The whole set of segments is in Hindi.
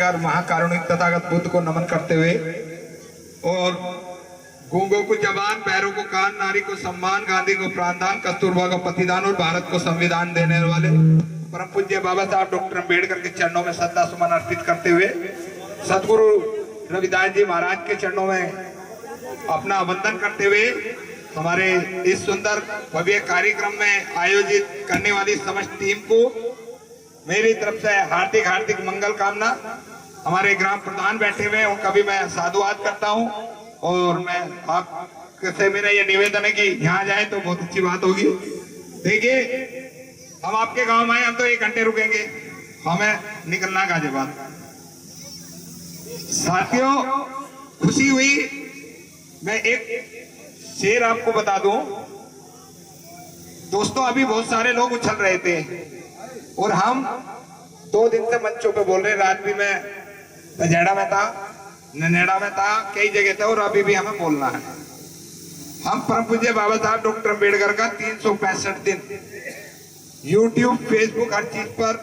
दयागर महाकारुणिक तथागत बुद्ध को नमन करते हुए और गूंगों को जबान, पैरों को कान, नारी को सम्मान, गांधी को प्राणदान, कस्तूरबा को पतिदान और भारत को संविधान देने वाले परम पूज्य बाबा साहब डॉक्टर अम्बेडकर के चरणों में श्रद्धा सुमन अर्पित करते हुए सदगुरु रविदास जी महाराज के चरणों में अपना वंदन करते हुए हमारे इस सुंदर भव्य कार्यक्रम में आयोजित करने वाली समस्त टीम को मेरी तरफ से हार्दिक हार्दिक मंगल कामना। हमारे ग्राम प्रधान बैठे हुए हैं, उनका भी मैं साधुवाद करता हूं और मैं आपसे मेरा ये निवेदन है कि यहाँ जाए तो बहुत अच्छी बात होगी। देखिए, हम आपके गांव में आए, हम तो 1 घंटे रुकेंगे, हमें निकलना गाजियाबाद। साथियों, खुशी हुई। मैं एक शेर आपको बता दूं दोस्तों, अभी बहुत सारे लोग उछल रहे थे और हम 2 दिन से मंचों पे बोल रहे। रात भी मैं बजेड़ा में था, ननेड़ा में था, कई जगह था और अभी भी हमें बोलना है। हम परम पूज्य बाबा साहब डॉक्टर अम्बेडकर का 365 दिन यूट्यूब, फेसबुक, हर चीज पर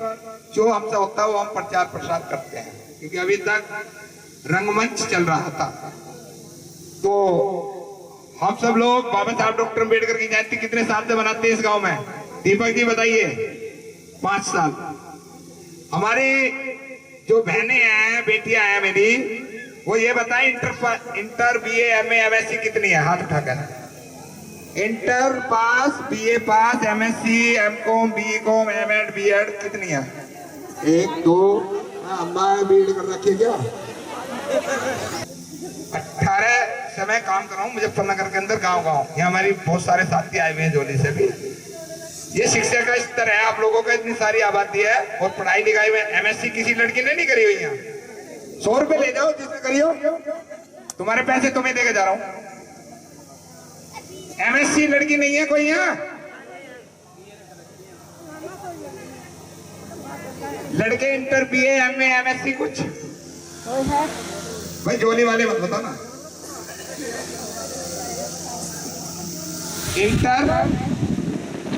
जो हमसे होता है वो हम प्रचार प्रसार करते हैं, क्योंकि अभी तक रंगमंच चल रहा था। तो हम सब लोग बाबा साहब डॉक्टर अम्बेडकर की जयंती कितने साल से मनाते हैं इस गांव में? दीपक जी बताइए। 5 साल। हमारी जो बहनें हैं, बेटियां हैं मेरी, वो ये बताएं इंटर बीए एमए एमएससी कितनी है? हाथ उठाकर। Inter pass, BA pass, MSc, MCom, BCom, MEd, BEd कितनी है? 1 2 अम्मा बीएड कर रखी है क्या? 18 से मैं काम कर रहा हूँ मुजफ्फरनगर के अंदर, गांव यहाँ हमारी बहुत सारे साथी आए हुए हैं जोली से भी। ये शिक्षा का स्तर है आप लोगों का, इतनी सारी आबादी है और पढ़ाई लिखाई में एमएससी किसी लड़की ने नहीं करी हुई है। 100 रुपए ले जाओ जिसने करी हो, तुम्हारे पैसे तुम्हें देके जा रहा हूं। एमएससी लड़की नहीं है कोई यहाँ? लड़के इंटर बीए एमए एमएससी कुछ भाई जोली वाले मत बताओ ना। इंटर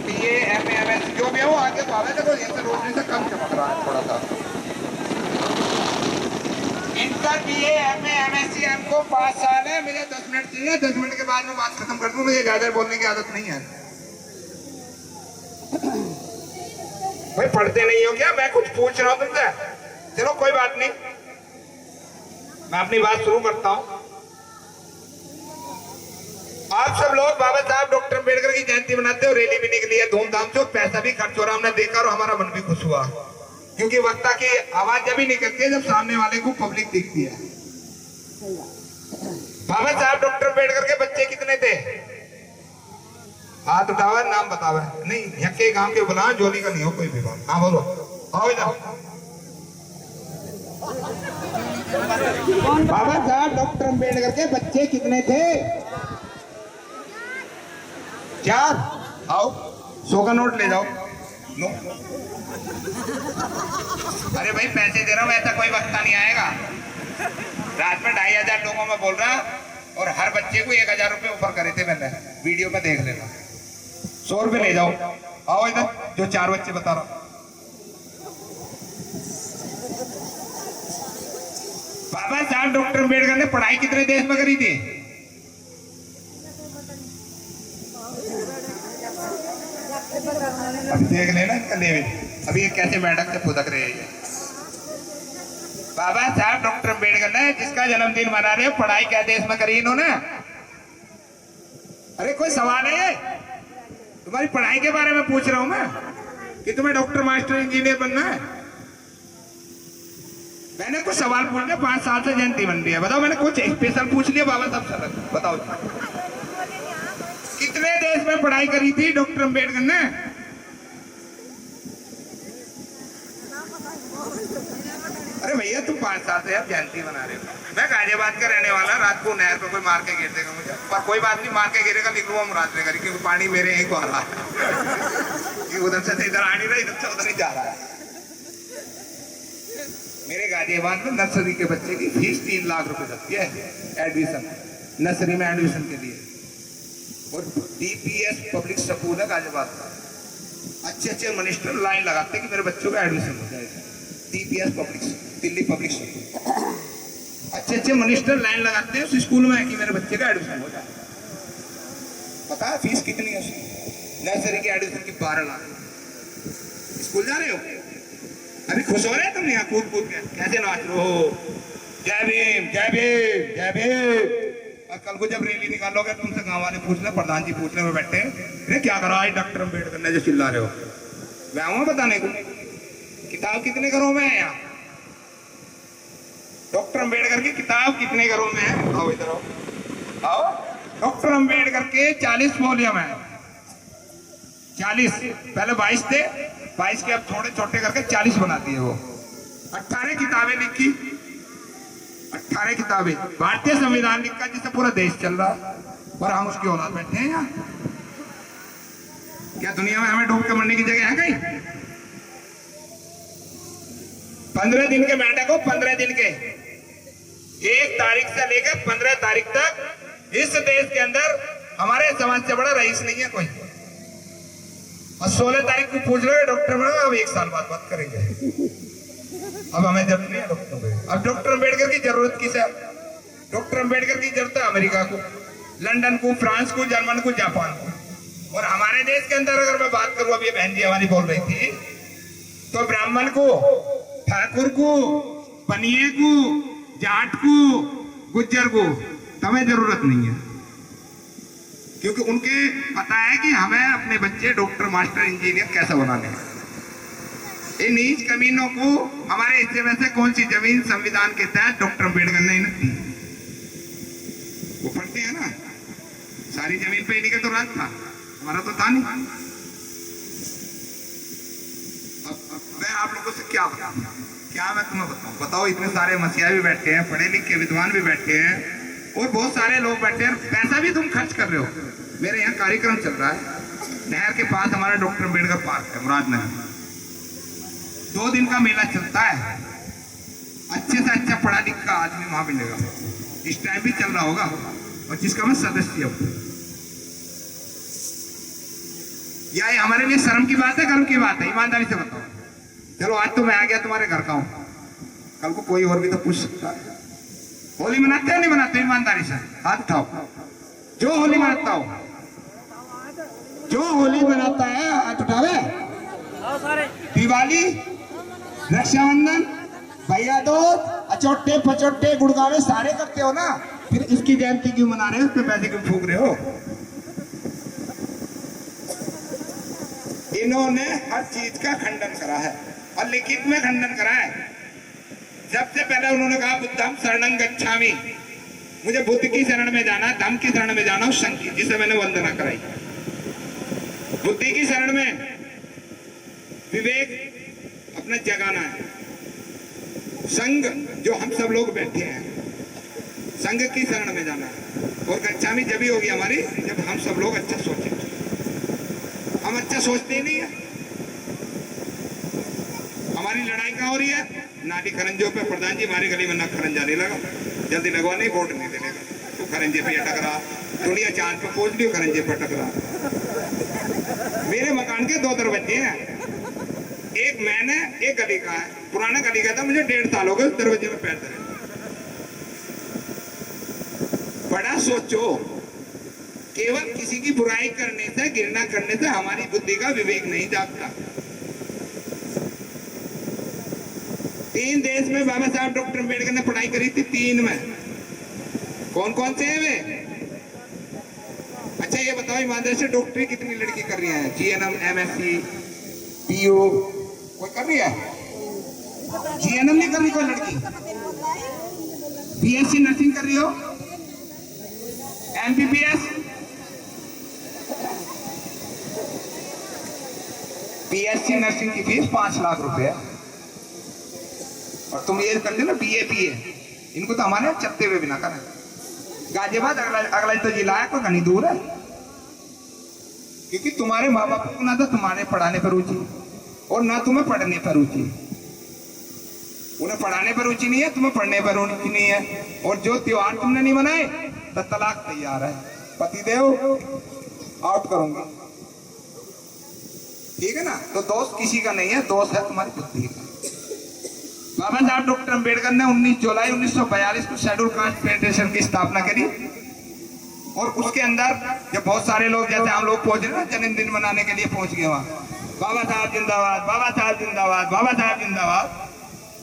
बीए एमए एमएससी जो भी हो आगे तो आवे। देखो ये रोशनी से कम चमक रहा है थोड़ा सा। इंटर बीए एमए एमएससी हमको 5 साल है। मुझे 10 मिनट चाहिए, 10 मिनट के बाद में बात खत्म कर दूं। मुझे ज्यादा बोलने की आदत नहीं है। भाई पढ़ते नहीं हो क्या? मैं कुछ पूछ रहा हूं तुमसे। चलो कोई बात नहीं, मैं अपनी बात शुरू करता हूं। आप सब लोग बाबा साहब डॉक्टर अम्बेडकर की जयंती मनाते हो, रैली भी निकली है धूमधाम से, पैसा भी खर्च हो रहा, हमने देखा और हमारा मन भी खुश हुआ, क्योंकि वक्ता की आवाज जब ही निकलती है जब सामने वाले को पब्लिक दिखती है। बाबा साहब डॉक्टर अम्बेडकर के बच्चे कितने थे? हाथ उठावा, नाम बतावा। नहीं, यके गांव के बुला, जोली का नहीं हो कोई भी बात। हाँ बोलो, आओ इधर। बाबा साहब डॉक्टर अम्बेडकर के बच्चे कितने थे? 4। आओ 100 का नोट ले जाओ। नो। अरे भाई पैसे दे रहा हूं, ऐसा कोई वक्ता नहीं आएगा। रात में 2500 लोगों में बोल रहा और हर बच्चे को 1000 रुपए ऑफर करे थे मैंने, वीडियो में देख लेना। 100 रुपए ले जाओ। आओ इधर, जो 4 बच्चे बता रहा हूं। बाबा साहब डॉक्टर अम्बेडकर ने पढ़ाई कितने देश में करी थी? अभी देख लेना इनका लेवल। अभी ये कैसे बैठक से फुदक रहे हैं। बाबा साहब डॉक्टर अम्बेडकर ने जिसका जन्मदिन मना रहे हो, पढ़ाई क्या देश में करी इन्होंने? अरे कोई सवाल है? तुम्हारी पढ़ाई के बारे में पूछ रहा हूं मैं कि तुम्हें डॉक्टर, मास्टर, इंजीनियर बनना है। मैंने कुछ सवाल पूछ लिया। 5 साल से जयंती बन रही है, बताओ मैंने कुछ स्पेशल पूछ लिया बाबा साहब से? बताओ कितने देश में पढ़ाई करी थी डॉक्टर अम्बेडकर ने? अरे भैया तुम 5 साल से आप जयंती बना रहे हो। मैं गाजियाबाद का रहने वाला, रात को नहर पर कोई मार के गिर देगा मुझे, पर कोई बात नहीं, मार के गिरेगा, निकलूंगा मुराद लेकर, क्योंकि पानी मेरे यहीं को आ रहा है। उधर से इधर आ नहीं रहा, इधर से उधर ही जा रहा है। मेरे गाजियाबाद में नर्सरी के बच्चे की फीस 3 लाख रुपए लगती है एडमिशन, नर्सरी में एडमिशन के लिए। और डीपीएस पब्लिक स्कूल है गाजियाबाद का, अच्छे अच्छे मिनिस्टर लाइन लगाते कि मेरे बच्चों का एडमिशन हो जाए। DPS public Delhi public school. अच्छे अच्छे मिनिस्टर लाइन लगाते हैं उस स्कूल में कि मेरे बच्चे का एडमिशन हो जाए। पता है फीस कितनी है उसकी? नर्सरी के एडमिशन की 12 लाख। स्कूल जा रहे हो? अभी खुश हो रहे हैं तुम यहाँ कूद कूद के कैसे नाच रहे हो? जय भीम जय भीम जय भीम। और कल को जब रैली निकालोगे तुमसे गांव वाले पूछ ले, प्रधान जी पूछने में बैठे, अरे क्या करा आज डॉक्टर अम्बेडकर ने जो चिल्ला रहे हो? मैं आऊंगा बताने को। किताब कितने घरों में है यहाँ? डॉक्टर अम्बेडकर की किताब कितने घरों में है? आओ इधर आओ। आओ। डॉक्टर अम्बेडकर के 40 वॉल्यूम है। 40, पहले 22 थे, 22 के अब थोड़े छोटे करके 40 बना दिए वो। 18 किताबें लिखी, 18 किताबें। भारतीय संविधान लिखा जिससे पूरा देश चल रहा, और हम उसकी औलाद बैठे हैं यहाँ। क्या दुनिया में हमें डूब के मरने की जगह है कहीं? 15 दिन के बैठक हो, 15 दिन के, 1 तारीख से लेकर 15 तारीख तक इस देश के अंदर हमारे समाज से बड़ा रईस नहीं है कोई। और 16 तारीख को पूछ रहे डॉक्टर बना, अब 1 साल बाद बात करेंगे। अब हमें जरूरत नहीं है डॉक्टर अम्बेडकर। अब डॉक्टर अम्बेडकर की जरूरत किसे है? डॉक्टर अम्बेडकर की जरूरत है अमेरिका को, लंदन को, फ्रांस को, जर्मन को, जापान को। और हमारे देश के अंदर अगर मैं बात करूं, अभी बहन जी हमारी बोल रही थी, तो ब्राह्मण को, ठाकुर को, पनिये को, जाट को, गुज्जर को हमें जरूरत नहीं है, क्योंकि उनके पता है कि हमें अपने बच्चे डॉक्टर, मास्टर, इंजीनियर कैसे बनाने हैं। इन नीच कमीनों को हमारे हिस्से में से कौन सी जमीन संविधान के तहत डॉक्टर अम्बेडकर ने दी? वो पढ़ते हैं ना, सारी जमीन पे इन्हीं का तो राज था, हमारा तो था नहीं। अब मैं आप लोगों से क्या बताऊं, क्या मैं तुम्हें बताऊं? बताओ, इतने सारे मसीहा भी बैठे हैं, पढ़े लिखे विद्वान भी बैठे हैं, और बहुत सारे लोग बैठे हैं, पैसा भी तुम खर्च कर रहे हो। मेरे यहाँ कार्यक्रम चल रहा है, नहर के पास हमारा डॉक्टर अम्बेडकर पार्क है मुरादनगर, 2 दिन का मेला चलता है। अच्छे से अच्छा पढ़ा लिखा आदमी वहां मिलेगा, इस टाइम भी चल रहा होगा, और जिसका मैं सदस्य हूं। या ये हमारे लिए शर्म की बात है, गर्व की बात है? ईमानदारी से बताओ। चलो आज तो मैं आ गया तुम्हारे घर का हूं, कल को कोई और भी तो पूछ सकता है। होली मनाते हो नहीं मनाते? ईमानदारी से हाथ उठाओ। जो होली मनाता हो, जो होली मनाता है हाथ उठावे। दिवाली, रक्षाबंधन, भैया दूज, अचोटे पचोटे गुड़गावे सारे करते हो ना, फिर इसकी जयंती क्यों मना रहे हो? उस पे पैसे क्यों फूक रहे हो? इन्होंने हर चीज का खंडन करा है, और लिखित में खंडन करा है। सबसे पहले उन्होंने कहा बुद्धम शरणं गच्छामि, मुझे बुद्ध की शरण में जाना, धम्म की शरण में जाना, संघ की, जिसे मैंने वंदना कराई। बुद्धि की शरण में विवेक अपना जगाना है। संघ, जो हम सब लोग बैठे हैं, संघ की शरण में जाना है। और गच्छामि जब ही होगी हमारी, जब हम सब लोग अच्छा सोचेंगे। हम अच्छा सोचते ही नहीं है। हमारी लड़ाई कहाँ हो रही है? नाली खरंजों पे। प्रधान जी हमारी गली में ना खरंजा नहीं लगा, जल्दी लगवा नहीं, वोट नहीं देने का, तो खरंजे पे अटक रहा। दुनिया चांद पे पहुंच रही, खरंजे पे अटक रहा। मेरे मकान के 2 दरवाजे हैं, एक मैंने, एक गली का है। पुराना गली का था, मुझे 1.5 साल हो गए उस दरवाजे में पैर धरे। बड़ा सोचो, केवल किसी की बुराई करने से, घृणा करने से हमारी बुद्धि का विवेक नहीं जागता। 3 देश में बाबा साहब डॉक्टर अम्बेडकर ने पढ़ाई करी थी, 3 में। कौन कौन से हैं वे? अच्छा ये बताओ ईमानदारी से, डॉक्टरी कितनी लड़की कर रही है? GNM, MSc, PU कोई कर रही है? GNM नहीं कर रही कोई लड़की? BSc नर्सिंग कर रही हो? MBBS? BSc नर्सिंग की फीस 5 लाख रुपए है। और तुम ये करते ना BA PA, इनको तो हमारे यहाँ चलते हुए भी ना करें। गाजियाबाद अगला तो जिला है, कोई घनी दूर है। क्योंकि तुम्हारे माँ बाप को ना तो तुम्हारे पढ़ाने पर रुचि, और ना तुम्हें पढ़ने पर रुचि। उन्हें पढ़ाने पर रुचि नहीं है, तुम्हें पढ़ने पर रुचि नहीं है। और जो त्योहार तुमने नहीं मनाए, तो तलाक तैयार है। पतिदेव आउट करूंगा, ठीक है ना? तो दोष किसी का नहीं है, दोष है तुम्हारी बुद्धि का। बाबा साहब डॉक्टर अंबेडकर ने 19 जुलाई 1942 को शेड्यूल कास्ट फेडरेशन की स्थापना करी और उसके अंदर जब बहुत सारे लोग जैसे हम लोग पहुंच रहे ना जन्मदिन मनाने के लिए पहुंच गए वहां, बाबा साहब जिंदाबाद, बाबा साहब जिंदाबाद, बाबा साहब जिंदाबाद।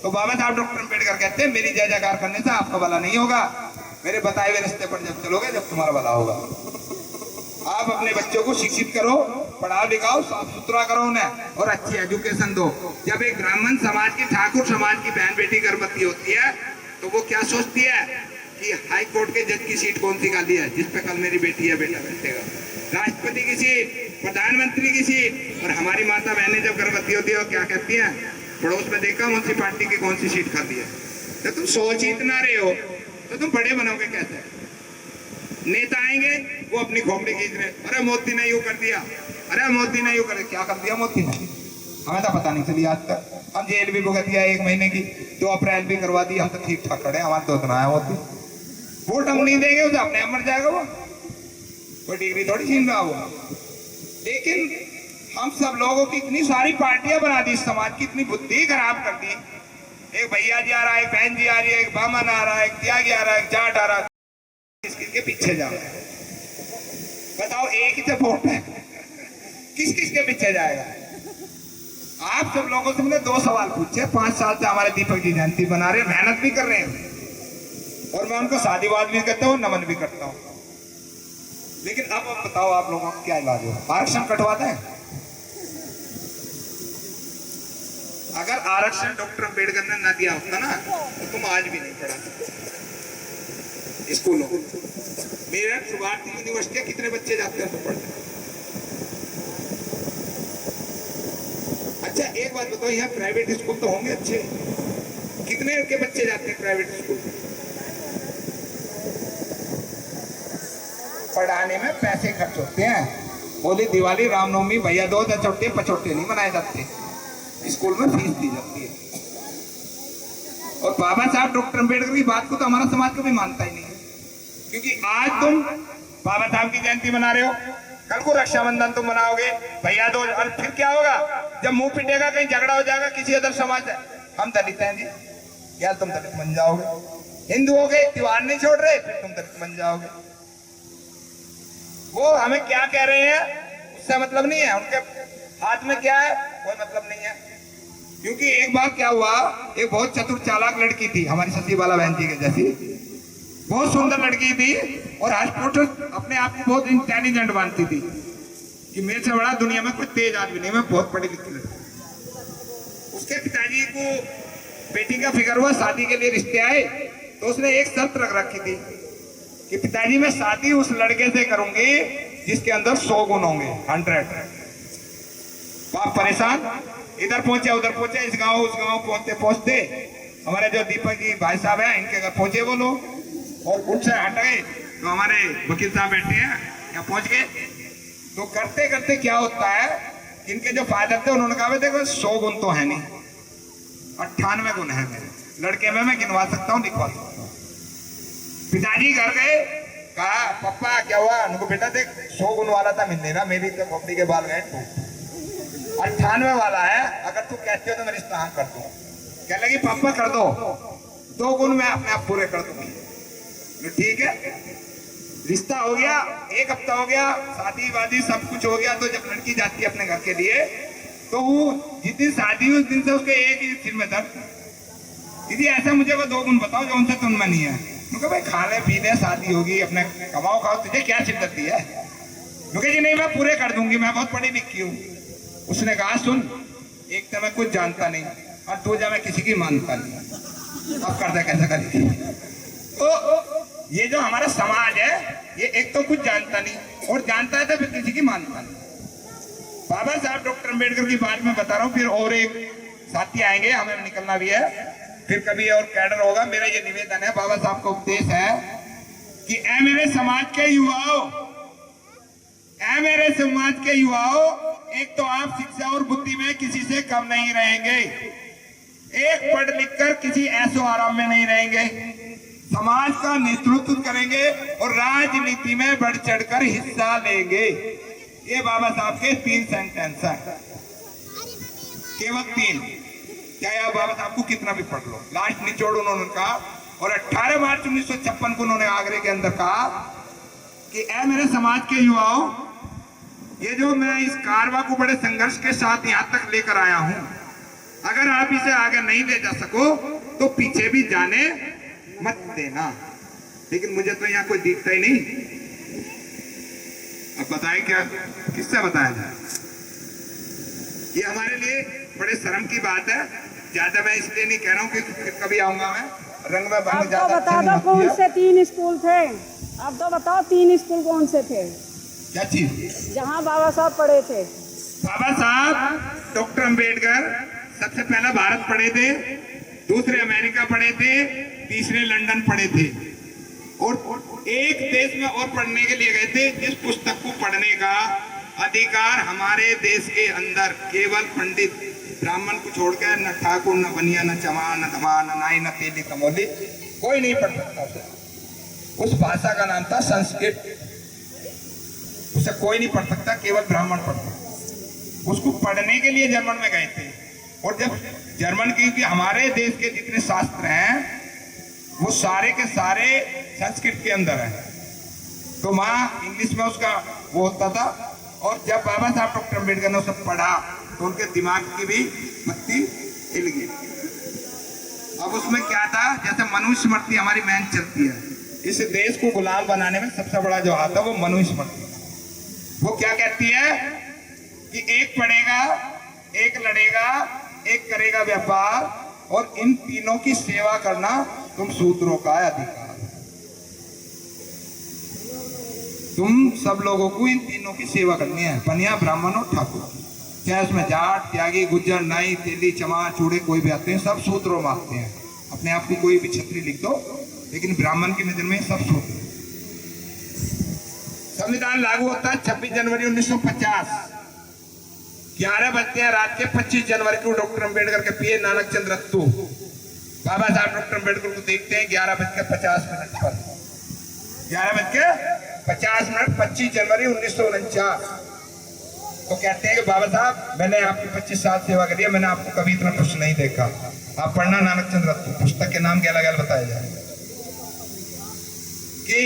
तो बाबा साहब डॉक्टर अंबेडकर कहते हैं मेरी जय जयकार करने से आपका भला नहीं होगा, मेरे बताए हुए रास्ते पर जब चलोगे जब तुम्हारा भला होगा। आप अपने बच्चों को शिक्षित करो, पढ़ाओ लिखाओ, साफ सुथरा करो उन्हें और अच्छी एजुकेशन दो। जब एक ब्राह्मण समाज की, ठाकुर समाज की बहन बेटी गर्भवती होती है तो वो क्या सोचती है कि हाई कोर्ट के जज की सीट कौन सी खाली है जिस पे कल मेरी बेटी या बेटा बैठेगा, राष्ट्रपति की सीट, प्रधानमंत्री की सीट। और हमारी माता बहनें जब गर्भवती होती है और क्या कहती है, पड़ोस में देखा कौन सी पार्टी की कौन सी सीट खाली है। जब तुम सोच ही इतना रहे हो तो तुम बड़े बनोगे कैसे? नेता आएंगे वो अपनी खोपड़ी खींच रहे, अरे मोदी ने यूं कर दिया, अरे मोदी ने यूं कर दिया। क्या कर दिया मोदी ने? हमें तो पता नहीं चली आज तक। हम जेल भी भुगत दिया 1 महीने की, 2 अप्रैल भी करवा दी, हम तो ठीक ठाक खड़े, हमारे तो उतना है मोदी। वोट हम नहीं देंगे उसे अपने आप मर जाएगा वो, कोई डिग्री थोड़ी छीन रहा वो। लेकिन हम सब लोगों की इतनी सारी पार्टियां बना दी, समाज की इतनी बुद्धि खराब कर दी। एक भैया जी आ रहा है, एक बहन जी आ रही है, एक बामन आ रहा है, एक त्यागी आ रहा है, एक जाट आ रहा है, किसके पीछे जा रहा है? बताओ, एक ही तो वोट है, किस किस के पीछे जाएगा? आप सब लोगों से मैंने 2 सवाल पूछे। 5 साल से हमारे दीपक जी जयंती बना रहे, मेहनत भी कर रहे हैं और मैं उनको शादीवाद भी करता हूँ, नमन भी करता हूँ। लेकिन अब बताओ आप लोगों को क्या इलाज हो? आरक्षण कटवाते हैं? अगर आरक्षण डॉक्टर अंबेडकर ने ना दिया होता ना तो तुम आज भी नहीं पढ़ा स्कूलों। मेरठ भारती यूनिवर्सिटी कितने बच्चे जाते हैं तो पढ़ते? अच्छा एक बात बताओ, यहाँ प्राइवेट स्कूल तो होंगे अच्छे, कितने के बच्चे जाते हैं प्राइवेट स्कूल? पढ़ाने में पैसे खर्च होते हैं। होली, दिवाली, रामनवमी, भैया दूज, चौटे पचौटे नहीं मनाए जाते, स्कूल में फीस दी जाती है। और बाबा साहब डॉक्टर अंबेडकर की बात को तो हमारा समाज कभी मानता ही नहीं है, क्योंकि आज तुम बाबा साहब की जयंती मना रहे हो, कल को रक्षाबंधन तुम मनाओगे, भैया दूज, और फिर क्या होगा? जब मुंह पिटेगा, कहीं झगड़ा हो जाएगा किसी अदर समाज से, हम दलित हैं जी, क्या तुम दलित बन जाओगे? हिंदू हो गए, त्योहार नहीं छोड़ रहे, फिर तुम दलित बन जाओगे। वो हमें क्या कह रहे हैं उससे मतलब नहीं है, उनके हाथ में क्या है कोई मतलब नहीं है। क्योंकि एक बार क्या हुआ, एक बहुत चतुर चालाक लड़की थी हमारी सतीबाला बहन जी के जैसी, बहुत सुंदर लड़की थी और हॉस्पिटल अपने आप को बहुत इंटेलिजेंट मानती थी कि मेरे से बड़ा दुनिया में कोई तेज आदमी नहीं, मैं बहुत पढ़ी लिखी लड़की। उसके पिताजी को बेटी का फिक्र हुआ, शादी के लिए रिश्ते आए, तो उसने एक शर्त रख रखी थी कि पिताजी मैं शादी उस लड़के से करूंगी जिसके अंदर 100 गुण होंगे, 100। बाप परेशान, इधर पहुंचे उधर पहुंचे, इस गांव उस गांव पहुंचते पहुंचते हमारे जो दीपक जी भाई साहब हैं इनके घर पहुंचे वो लोग, और उनसे हट गए तो हमारे वकील साहब बैठे हैं यहाँ पहुंच गए। तो करते करते क्या होता है, इनके जो फादर थे उन्होंने कहा देखो 100 गुण तो है नहीं, 98 गुण है मेरे लड़के में, मैं गिनवा सकता हूँ, लिखवा सकता हूँ। पिताजी घर गए, कहा पप्पा क्या हुआ? उनको बेटा देख 100 गुण वाला था मिल नहीं रहा, मेरी तो खोपड़ी के बाल गए, 98 वाला है, अगर तू कहती हो तो मैं रिश्ता हाँ कर दूँ। कह लगी पापा कर दो, 2 गुण मैं अपने आप पूरे कर दूंगी। ठीक है, रिश्ता हो गया, 1 हफ्ता हो गया, शादी वादी सब कुछ हो गया। तो जब लड़की जाती है अपने घर के लिए तो वो जिस दिन शादी हुई उस दिन से उसके एक ही सिर में दर्द, दीदी ऐसा मुझे वो 2 गुण बताओ जो उनसे तुम में नहीं है। क्योंकि भाई खा ले पी ले, शादी होगी, अपने कमाओ खाओ, तुझे क्या सिरदर्दी है? क्योंकि जी नहीं मैं पूरे कर दूंगी, मैं बहुत पढ़ी लिखी हूँ। उसने कहा सुन, एक तो मैं कुछ जानता नहीं और दूसरा मैं किसी की मानता नहीं, अब करता कैसे करेगी? तो ये जो हमारा समाज है ये एक तो कुछ जानता नहीं और जानता है तो फिर किसी की मानता नहीं। बाबा साहब डॉक्टर अंबेडकर की बात में बता रहा हूँ, फिर और एक साथी आएंगे, हमें निकलना भी है, फिर कभी और कैडर होगा। मेरा ये निवेदन है, बाबा साहब का उपदेश है कि ऐ मेरे समाज के युवाओं, ऐ मेरे समाज के युवाओं, एक तो आप शिक्षा और बुद्धि में किसी से कम नहीं रहेंगे, एक पढ़ लिख कर किसी ऐसो आराम में नहीं रहेंगे, समाज का नेतृत्व करेंगे और राजनीति में बढ़ चढ़कर हिस्सा लेंगे। ये बाबा साहब के 3 सेंटेंस हैं, केवल 3। चाहे आप बाबा साहब को कितना भी पढ़ लो। लास्ट निचोड़ उन्होंने कहा, और 18 मार्च 1956 को उन्होंने आगरे के अंदर कहा कि ऐ मेरे समाज के युवाओं, ये जो मैं इस कारवा को बड़े संघर्ष के साथ यहाँ तक लेकर आया हूं, अगर आप इसे आगे नहीं ले जा सको तो पीछे भी जाने मत देना। लेकिन मुझे तो यहाँ कोई दिखता ही नहीं। अब बताएं क्या, किससे बताया जाए? ये हमारे लिए बड़े शर्म की बात है। ज्यादा मैं इसलिए नहीं कह रहा हूँ कि कभी आऊंगा मैं रंग में अब तो बता दो कौन से 3 स्कूल थे? अब तो बताओ 3 स्कूल कौन से थे? क्या चीज? जहाँ बाबा साहब पढ़े थे। बाबा साहब डॉक्टर अंबेडकर सबसे पहला भारत पढ़े थे, दूसरे अमेरिका पढ़े थे, तीसरे लंदन पढ़े थे, और एक देश में और पढ़ने के लिए गए थे जिस पुस्तक को पढ़ने का अधिकार हमारे देश के अंदर केवल पंडित ब्राह्मण को छोड़कर न ठाकुर, न बनिया, न चमार, न धमार, न नाई, न तेली, कमोली कोई नहीं पढ़ सकता था। उस भाषा का नाम था संस्कृत। उसे कोई नहीं पढ़ सकता, केवल ब्राह्मण पढ़ सकता। उसको पढ़ने के लिए जर्मन में गए थे, और जब जर्मन की हमारे देश के जितने शास्त्र हैं वो सारे के सारे संस्कृत के अंदर है, तो वहाँ इंग्लिश में उसका वो होता था। और जब बाबा साहब डॉक्टर अम्बेडकर ने उसे पढ़ा तो उनके दिमाग की भी बत्ती हिल गई। अब उसमें क्या था, जैसे मनुस्मृति हमारी मैन चलती है, इस देश को गुलाम बनाने में सबसे बड़ा जो हाथ है वो मनुस्मृति। वो क्या कहती है कि एक पढ़ेगा, एक लड़ेगा, एक करेगा व्यापार, और इन तीनों की सेवा करना तुम शूद्रों का अधिकार। तुम सब लोगों को इन तीनों की सेवा करनी है, बनिया, ब्राह्मण और ठाकुर। चाहे उसमें जाट, त्यागी, गुज्जर, नाई, तेली, चमार, चूड़े कोई भी आते हैं, सब शूद्रों में आते हैं। अपने आप को कोई भी छत्री लिख दो, लेकिन ब्राह्मण की नजर में सब शूद्र। संविधान लागू होता है 26 जनवरी 1950। 11 बजते हैं रात के। 25 जनवरी को डॉक्टर अंबेडकर के पीए नानक चंद्र रत्तू बाबा साहब डॉक्टर अंबेडकर को देखते हैं 11:50 पर। 11:50, 25 जनवरी 1949। तो कहते हैं कि बाबा साहब, मैंने आपकी 25 साल सेवा करी है, मैंने आपको कभी इतना खुश नहीं देखा। आप पढ़ना नानक चंद्र रत्तू, पुस्तक के नाम के अलग अलग बताया जाएगा कि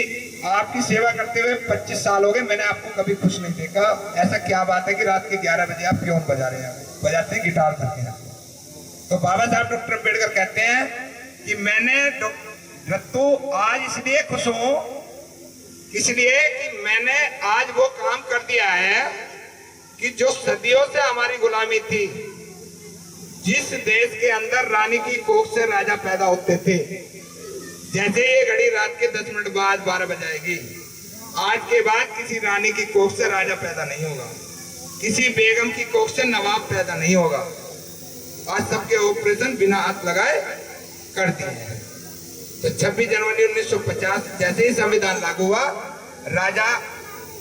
आपकी सेवा करते हुए 25 साल हो गए, मैंने आपको कभी खुश नहीं देखा। ऐसा क्या बात है कि रात के 11 बजे आप क्यों बजा रहे हैं? बजाते हैं गिटार करते हैं। तो बाबा साहब डॉक्टर अम्बेडकर कहते हैं कि मैंने रत्तू आज इसलिए खुश हूं, इसलिए कि मैंने आज वो काम कर दिया है कि जो सदियों से हमारी गुलामी थी, जिस देश के अंदर रानी की कोख से राजा पैदा होते थे, जैसे ये घड़ी रात के 10 मिनट बाद 12 बजाएगी, आज के बाद किसी रानी की कोख से राजा पैदा नहीं होगा, किसी बेगम की कोख से नवाब पैदा नहीं होगा। आज सबके ऑपरेशन बिना हाथ लगाए कर दिए हैं। तो 26 जनवरी 1950 जैसे ही संविधान लागू हुआ, राजा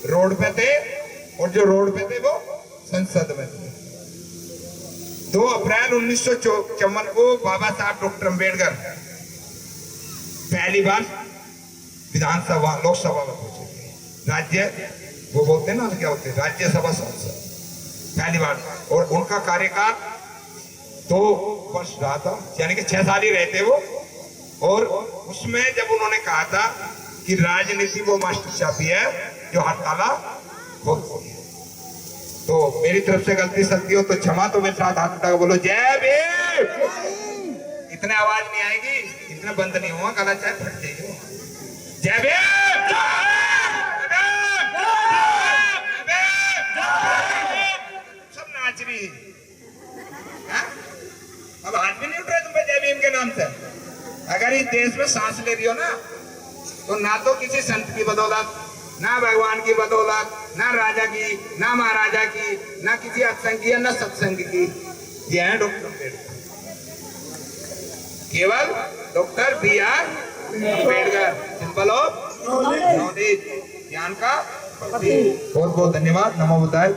रोड पे थे, और जो रोड पे थे वो संसद में थे। 2 अप्रैल 1954 को बाबा साहब डॉक्टर अम्बेडकर पहली बार विधानसभा, लोकसभा में पहुंचे। राज्य वो बोलते हैं ना, क्या होते हैं, राज्यसभा सांसद पहली बार। और उनका कार्यकाल 2 वर्ष रहा था, यानी कि 6 साल ही रहते वो। और उसमें जब उन्होंने कहा था कि राजनीति वो मास्टर चाबी है जो हर ताला खोलती है, तो मेरी तरफ से गलती सलती हो तो क्षमा। तो मेरे साथ हाथ उठा बोलो जय भीम। इतने आवाज नहीं आएगी, इतना बंद नहीं हुआ, गला चाहे फट जाइए। जय भीम। सब नाच रही है। अब हाथ भी नहीं उठ रहे तुम जय भीम के नाम से। अगर इस देश में सांस ले रही हो ना, तो ना तो किसी संत की बदौलत, ना भगवान की बदौलत, ना राजा की, ना महाराजा की, ना किसी सत्संग की, ना सत्संग की। ये है डॉक्टर अम्बेडकर, केवल doctor BR Ambedkar, symbol of knowledge, ज्ञान का। बहुत बहुत धन्यवाद। नमो बुद्धाय।